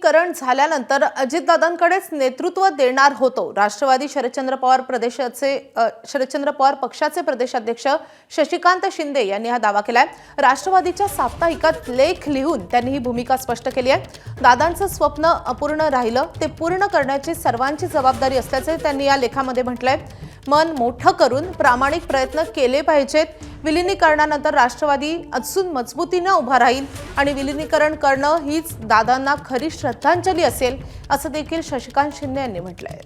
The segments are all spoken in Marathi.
विलिनीकरण झाल्यानंतर अजितदादांकडेच नेतृत्व देणार होतो राष्ट्रवादी शरदचंद्र पवार पक्षाचे प्रदेशाध्यक्ष शशिकांत शिंदे यांनी हा दावा केलाय। राष्ट्रवादीच्या साप्ताहिकात लेख लिहून त्यांनी ही भूमिका स्पष्ट केली आहे। दादांचं स्वप्न अपूर्ण राहिलं ते पूर्ण करण्याची सर्वांची जबाबदारी असल्याचे त्यांनी या लेखामध्ये म्हटलंय। मन मोठं करून प्रामाणिक प्रयत्न केले पाहिजेत। विलिनीकरणानंतर राष्ट्रवादी अजून मजबूतीने उभा राहील आणि विलिनीकरण करणं हीच दादांना खरी श्रद्धांजली असेल असं देखील शशिकांत शिंदे यांनी म्हटलंय।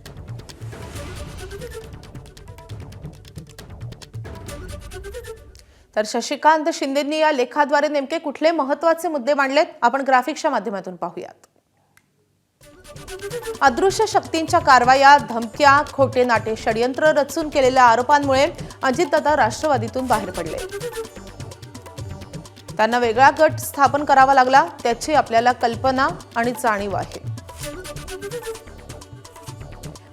तर शशिकांत शिंदेंनी या लेखाद्वारे नेमके कुठले महत्त्वाचे मुद्दे मांडलेत आपण ग्राफिक्सच्या माध्यमातून पाहूयात। अदृश्य शक्तींच्या कारवाया, धमक्या, खोटे नाटे, षडयंत्र रचून केलेल्या आरोपांमुळे अजितदादा राष्ट्रवादीतून बाहेर पडले। त्यांना वेगळा गट स्थापन करावा लागला, त्याची आपल्याला कल्पना आणि जाणीव आहे।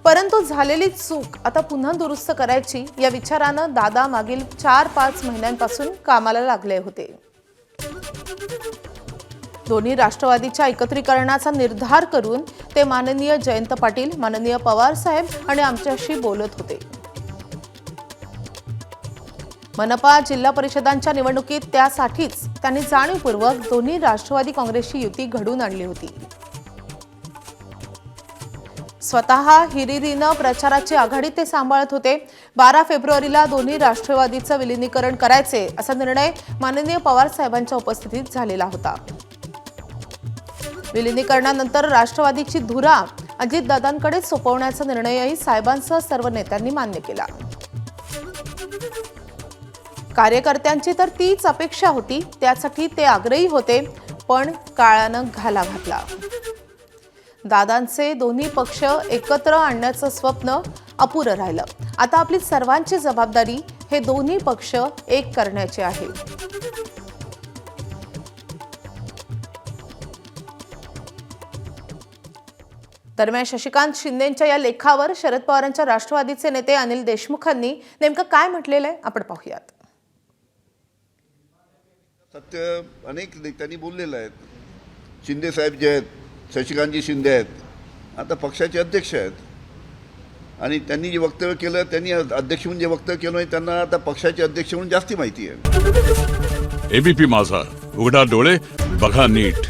परंतु झालेली चूक आता पुन्हा दुरुस्त करायची या विचारानं दादा मागील 4-5 महिन्यांपासून कामाला लागले होते। दोन्ही राष्ट्रवादीच्या एकत्रीकरणाचा निर्धार करून ते माननीय जयंत पाटील, माननीय पवार साहेब आणि आमच्याशी बोलत होते। मनपा जिल्हा परिषदांच्या निवडणुकीत त्यासाठीच त्यांनी जाणीवपूर्वक दोन्ही राष्ट्रवादी काँग्रेसची युती घडवून आणली होती। स्वतः हिरिरीनं प्रचाराची आघाडी ते सांभाळत होते। 12 फेब्रुवारीला दोन्ही राष्ट्रवादीचं विलिनीकरण करायचे असा निर्णय माननीय पवार साहेबांच्या उपस्थितीत झालेला होता। विलिनीकरणानंतर राष्ट्रवादीची धुरा अजितदादांकडे सोपवण्याचा निर्णयही साहेबांसह सर्व नेत्यांनी मान्य केला। कार्यकर्त्यांची तर तीच अपेक्षा होती, त्यासाठी ते आग्रही होते, पण काळानं घाला घातला। दादांचे दोन्ही पक्ष एकत्र आणण्याचं स्वप्न अपुरं राहिलं। आता आपली सर्वांची जबाबदारी हे दोन्ही पक्ष एक करण्याची आहे। दरम्यान शशिकांत शिंदेंच्या या लेखावर शरद पवारांच्या राष्ट्रवादीचे नेते अनिल देशमुखांनी नेमकं काय म्हटलेलं आहे आपण पाहूयात। सत्य अनेक नेत्यांनी बोललेलं आहे। शिंदे साहेब जे आहेत, शशिकांतजी शिंदे आहेत, आता पक्षाचे अध्यक्ष आहेत आणि त्यांनी जे वक्तव्य केलं, त्यांनी अध्यक्ष म्हणून जे वक्तव्य केलं त्यांना आता पक्षाचे अध्यक्ष म्हणून जास्ती माहिती आहे। एबीपी माझा, उघडा डोळे बघा नीट।